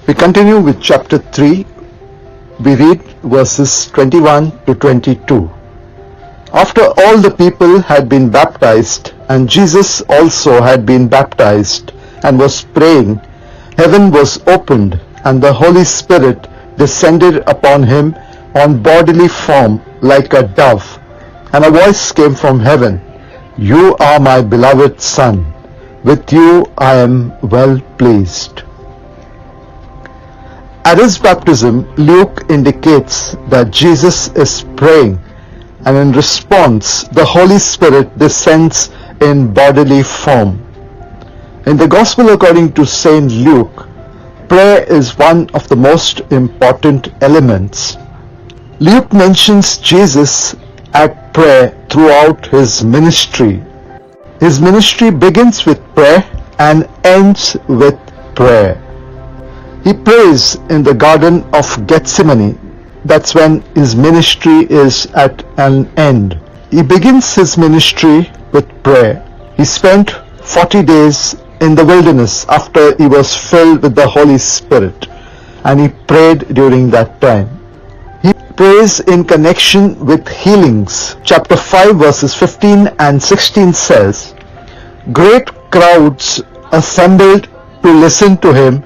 We continue with chapter 3. We read verses 21 to 22. After all the people had been baptized, and Jesus also had been baptized, and was praying, heaven was opened, and the Holy Spirit descended upon him on bodily form like a dove. And a voice came from heaven, "You are my beloved Son. With you I am well pleased." At his baptism, Luke indicates that Jesus is praying, and in response, the Holy Spirit descends in bodily form. In the Gospel according to St. Luke, prayer is one of the most important elements. Luke mentions Jesus at prayer throughout his ministry. His ministry begins with prayer and ends with prayer. He prays in the Garden of Gethsemane. That's when his ministry is at an end. He begins his ministry with prayer. He spent 40 days in the wilderness after he was filled with the Holy Spirit, and he prayed during that time. He prays in connection with healings. Chapter 5 verses 15 and 16 says, "Great crowds assembled to listen to him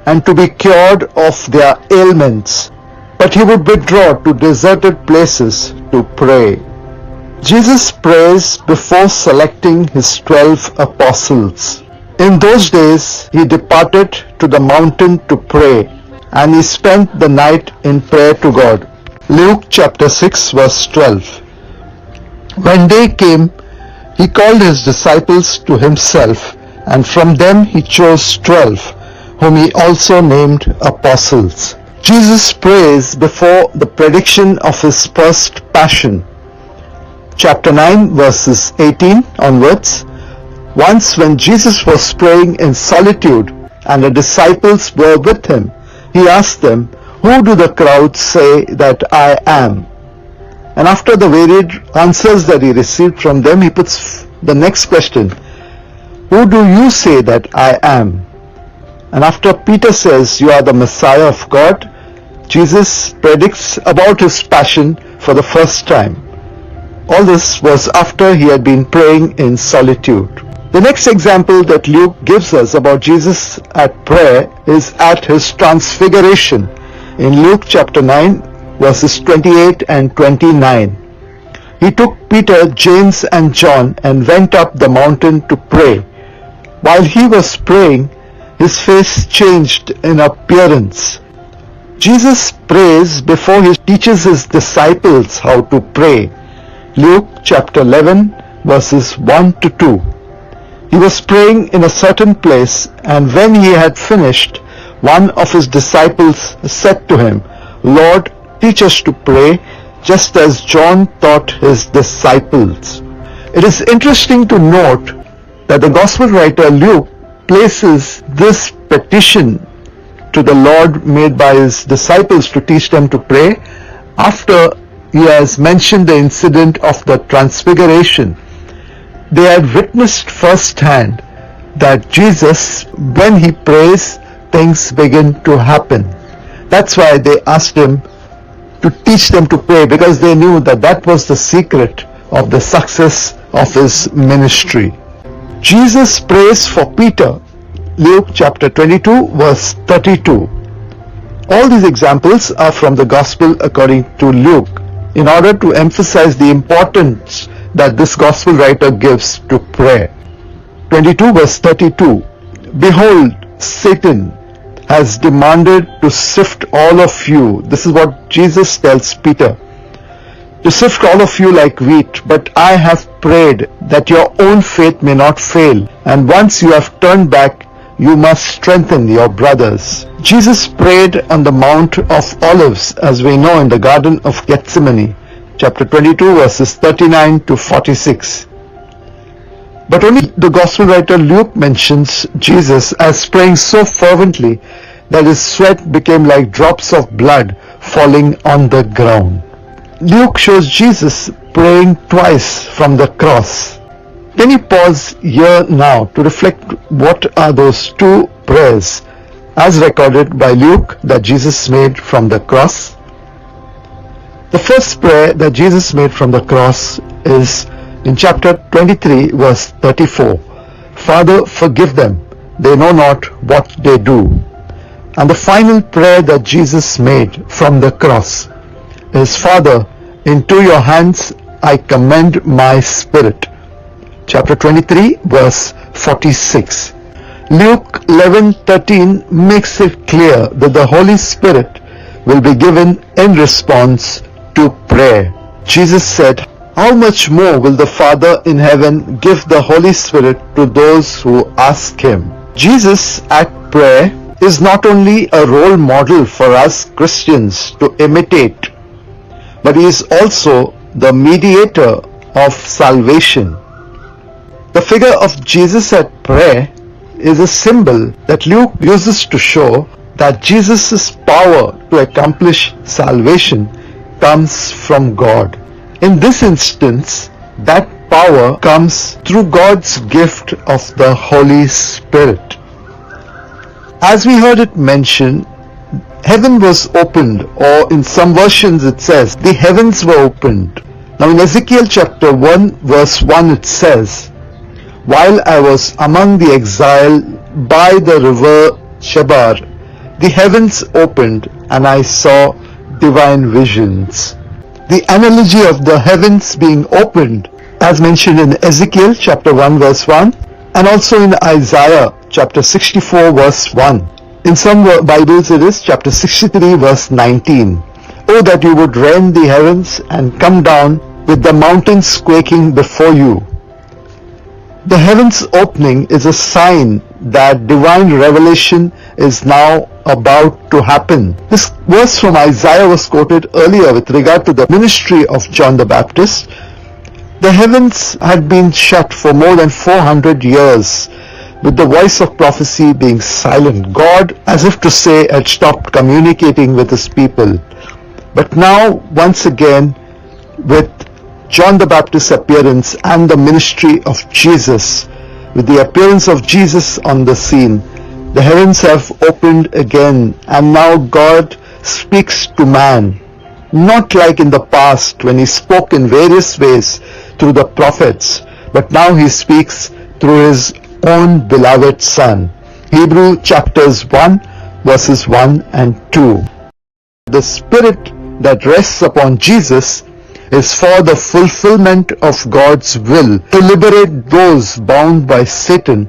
and to be cured of their ailments, but he would withdraw to deserted places to pray." Jesus prays before selecting his 12 apostles. In those days, he departed to the mountain to pray, and he spent the night in prayer to God. Luke chapter 6 verse 12. When day came, he called his disciples to himself, and from them he chose 12, whom he also named apostles. Jesus prays before the prediction of his first passion. Chapter 9 verses 18 onwards. Once when Jesus was praying in solitude and the disciples were with him, he asked them, "Who do the crowd say that I am?" And after the varied answers that he received from them, he puts the next question, "Who do you say that I am?" And after Peter says, "You are the Messiah of God," Jesus predicts about his passion for the first time. All this was after he had been praying in solitude. The next example that Luke gives us about Jesus at prayer is at his transfiguration in Luke chapter 9 verses 28 and 29. He took Peter, James and John and went up the mountain to pray. While he was praying, his face changed in appearance. Jesus prays before he teaches his disciples how to pray. Luke chapter 11 verses 1 to 2. He was praying in a certain place, and when he had finished, one of his disciples said to him, "Lord, teach us to pray, just as John taught his disciples." It is interesting to note that the Gospel writer Luke places this petition to the Lord made by his disciples to teach them to pray after he has mentioned the incident of the transfiguration. They had witnessed firsthand that Jesus, when he prays, things begin to happen. That's why they asked him to teach them to pray, because they knew that that was the secret of the success of his ministry. Jesus prays for Peter, Luke chapter 22 verse 32. All these examples are from the Gospel according to Luke, in order to emphasize the importance that this Gospel writer gives to prayer. 22 verse 32. "Behold, Satan has demanded to sift all of you." This is what Jesus tells Peter. "To sift all of you like wheat, but I have prayed that your own faith may not fail, and once you have turned back, you must strengthen your brothers." Jesus prayed on the Mount of Olives, as we know, in the Garden of Gethsemane, chapter 22 verses 39 to 46. But only the Gospel writer Luke mentions Jesus as praying so fervently that his sweat became like drops of blood falling on the ground. Luke shows Jesus praying twice from the cross. Can you pause here now to reflect what are those two prayers as recorded by Luke that Jesus made from the cross. The first prayer that Jesus made from the cross is in chapter 23 verse 34. Father, forgive them, they know not what they do. And the final prayer that Jesus made from the cross is, Father, into your hands I commend my spirit. Chapter 23 verse 46. Luke 11:13 makes it clear that the Holy Spirit will be given in response to prayer. Jesus said, how much more will the Father in heaven give the Holy Spirit to those who ask him? Jesus at prayer is not only a role model for us Christians to imitate, but he is also the mediator of salvation. The figure of Jesus at prayer is a symbol that Luke uses to show that Jesus' power to accomplish salvation comes from God. In this instance, that power comes through God's gift of the Holy Spirit. As we heard it mentioned, heaven was opened, or in some versions it says, the heavens were opened. Now in Ezekiel chapter 1 verse 1 it says, while I was among the exile by the river Chebar, the heavens opened and I saw divine visions. The analogy of the heavens being opened, as mentioned in Ezekiel chapter 1 verse 1, and also in Isaiah chapter 64 verse 1. In some Bibles it is chapter 63 verse 19. Oh, that you would rend the heavens and come down with the mountains quaking before you. The heavens opening is a sign that divine revelation is now about to happen. This verse from Isaiah was quoted earlier with regard to the ministry of John the Baptist. The heavens had been shut for more than 400 years, with the voice of prophecy being silent. God, as if to say, had stopped communicating with his people. But now, once again, with John the Baptist's appearance and the ministry of Jesus, with the appearance of Jesus on the scene, the heavens have opened again, and now God speaks to man, not like in the past when he spoke in various ways through the prophets, but now he speaks through his own beloved Son. Hebrews chapters 1 verses 1 and 2. The Spirit that rests upon Jesus is for the fulfillment of God's will to liberate those bound by Satan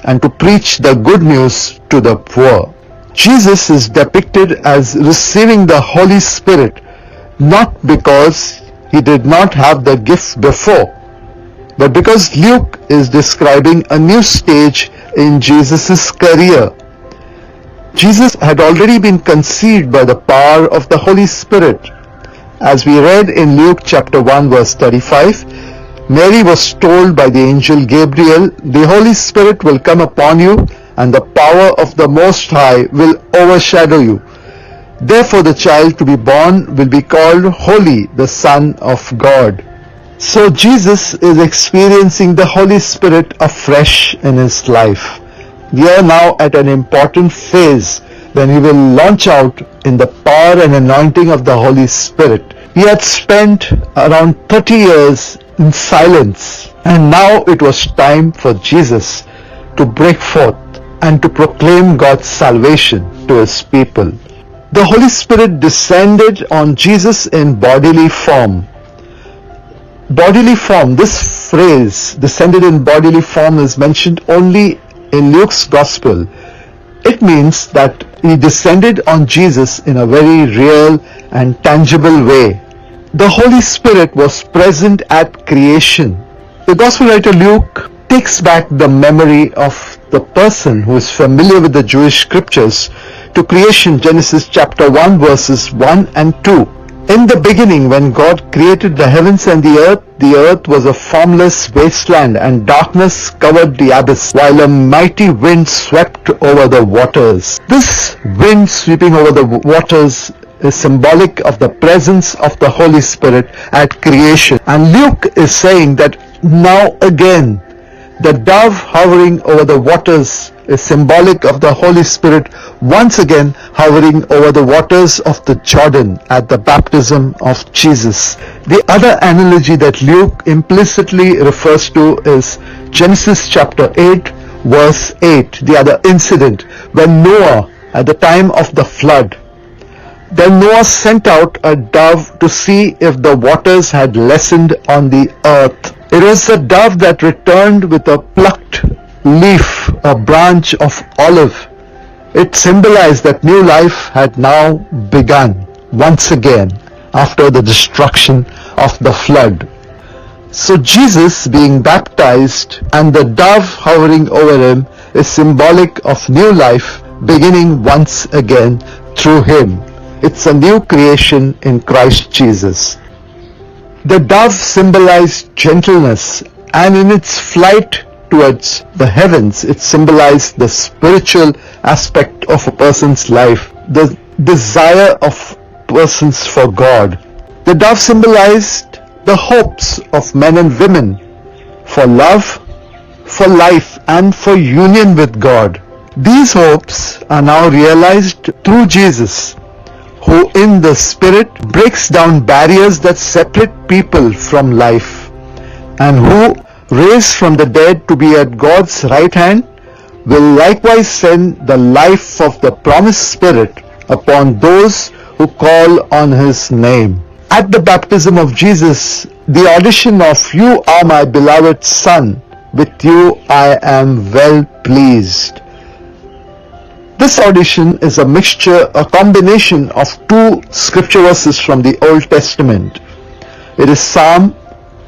and to preach the good news to the poor. Jesus is depicted as receiving the Holy Spirit not because he did not have the gift before, but because Luke is describing a new stage in Jesus' career. Jesus had already been conceived by the power of the Holy Spirit. As we read in Luke chapter 1 verse 35, Mary was told by the angel Gabriel, the Holy Spirit will come upon you and the power of the Most High will overshadow you. Therefore the child to be born will be called Holy, the Son of God. So Jesus is experiencing the Holy Spirit afresh in his life. We are now at an important phase when he will launch out in the power and anointing of the Holy Spirit. He had spent around 30 years in silence, and now it was time for Jesus to break forth and to proclaim God's salvation to his people. The Holy Spirit descended on Jesus in bodily form. Bodily form, this phrase, descended in bodily form, is mentioned only in Luke's Gospel. It means that he descended on Jesus in a very real and tangible way. The Holy Spirit was present at creation. The Gospel writer Luke takes back the memory of the person who is familiar with the Jewish scriptures to creation, Genesis chapter 1 verses 1 and 2. In the beginning, when God created the heavens and the earth was a formless wasteland, and darkness covered the abyss, while a mighty wind swept over the waters. This wind sweeping over the waters is symbolic of the presence of the Holy Spirit at creation. And Luke is saying that now again, the dove hovering over the waters is symbolic of the Holy Spirit once again hovering over the waters of the Jordan at the baptism of Jesus. The other analogy that Luke implicitly refers to is Genesis chapter 8 verse 8, the other incident when Noah, at the time of the flood, then Noah sent out a dove to see if the waters had lessened on the earth. It was the dove that returned with a plucked leaf, a branch of olive. It symbolized that new life had now begun once again after the destruction of the flood. So Jesus being baptized and the dove hovering over him is symbolic of new life beginning once again through him. It's a new creation in Christ Jesus. The dove symbolized gentleness, and in its flight towards the heavens, it symbolized the spiritual aspect of a person's life, the desire of persons for God. The dove symbolized the hopes of men and women for love, for life, and for union with God. These hopes are now realized through Jesus, who in the Spirit breaks down barriers that separate people from life, and who, raised from the dead to be at God's right hand, will likewise send the life of the promised Spirit upon those who call on His name. At the baptism of Jesus, the audition of "You are my beloved Son, with you I am well pleased." This audition is a mixture, a combination of two scripture verses from the Old Testament. It is Psalm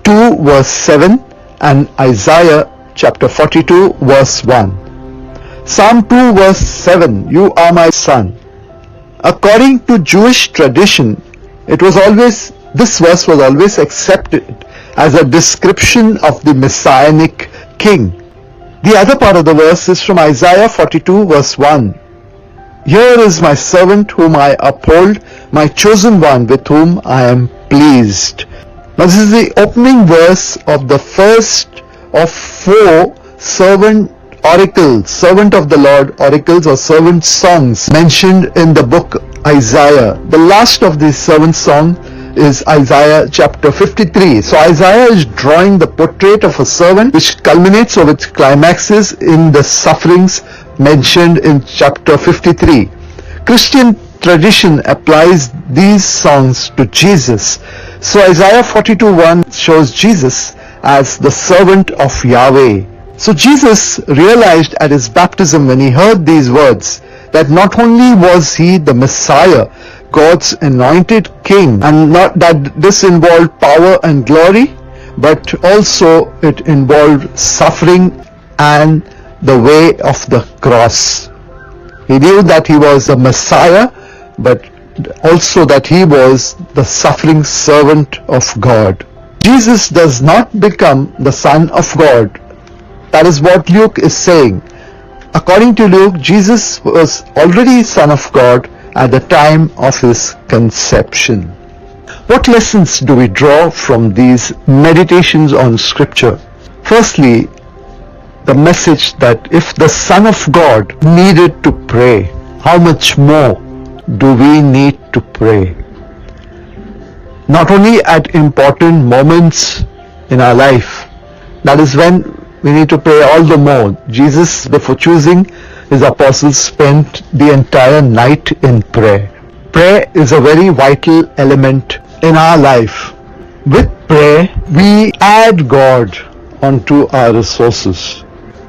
2 verse 7 and Isaiah chapter 42 verse 1. Psalm 2 verse 7, "You are my son." According to Jewish tradition, this verse was always accepted as a description of the messianic king. The other part of the verse is from Isaiah 42 verse 1. "Here is my servant whom I uphold, my chosen one with whom I am pleased." Now this is the opening verse of the first of 4 servant of the Lord oracles or servant songs mentioned in the book Isaiah. The last of these servant songs is Isaiah chapter 53. So Isaiah is drawing the portrait of a servant which culminates or which climaxes in the sufferings mentioned in chapter 53. Christian tradition applies these songs to Jesus. So Isaiah 42:1 shows Jesus as the servant of Yahweh. So Jesus realized at his baptism when he heard these words that not only was he the Messiah, God's anointed king, and not that this involved power and glory, but also it involved suffering and the way of the cross. He knew that he was the Messiah, but also that he was the suffering servant of God. Jesus does not become the Son of God. That is what Luke is saying. According to Luke, Jesus was already Son of God at the time of his conception. What lessons do we draw from these meditations on Scripture? Firstly, the message that if the Son of God needed to pray, how much more do we need to pray? Not only at important moments in our life, that is when we need to pray all the more. Jesus, before choosing his apostles, spent the entire night in prayer. Prayer is a very vital element in our life. With prayer, we add God onto our resources.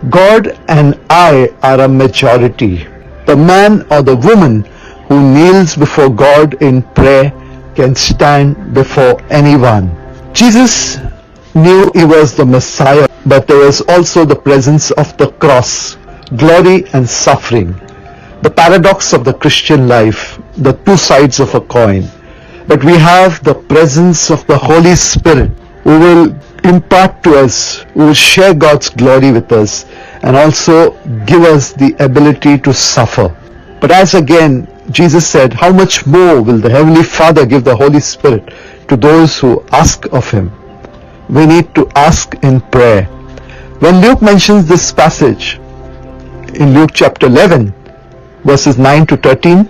God and I are a majority. The man or the woman who kneels before God in prayer can stand before anyone. Jesus knew he was the Messiah, but there was also the presence of the cross, glory and suffering. The paradox of the Christian life, the two sides of a coin. But we have the presence of the Holy Spirit who will impart to us, who will share God's glory with us and also give us the ability to suffer. But as again Jesus said, how much more will the Heavenly Father give the Holy Spirit to those who ask of Him? We need to ask in prayer. When Luke mentions this passage, in Luke chapter 11, verses 9 to 13,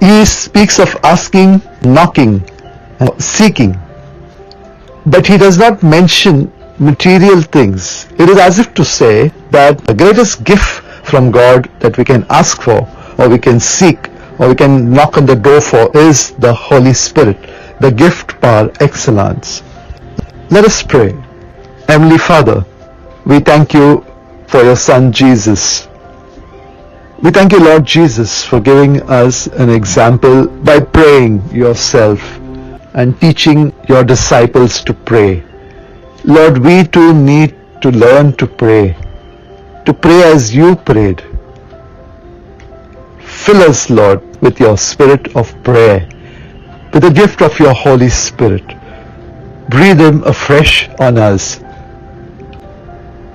he speaks of asking, knocking, and seeking. But he does not mention material things. It is as if to say that the greatest gift from God that we can ask for, or we can seek, or we can knock on the door for is the Holy Spirit, the gift par excellence. Let us pray. Heavenly Father, we thank you for your Son Jesus. We thank you, Lord Jesus, for giving us an example by praying yourself and teaching your disciples to pray. Lord, we too need to learn to pray as you prayed. Fill us, Lord, with your spirit of prayer, with the gift of your Holy Spirit. Breathe him afresh on us.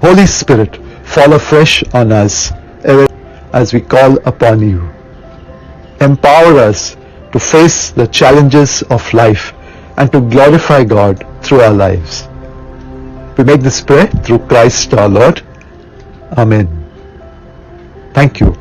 Holy Spirit, fall afresh on us as we call upon you. Empower us to face the challenges of life and to glorify God through our lives. We make this prayer through Christ our Lord. Amen. Thank you.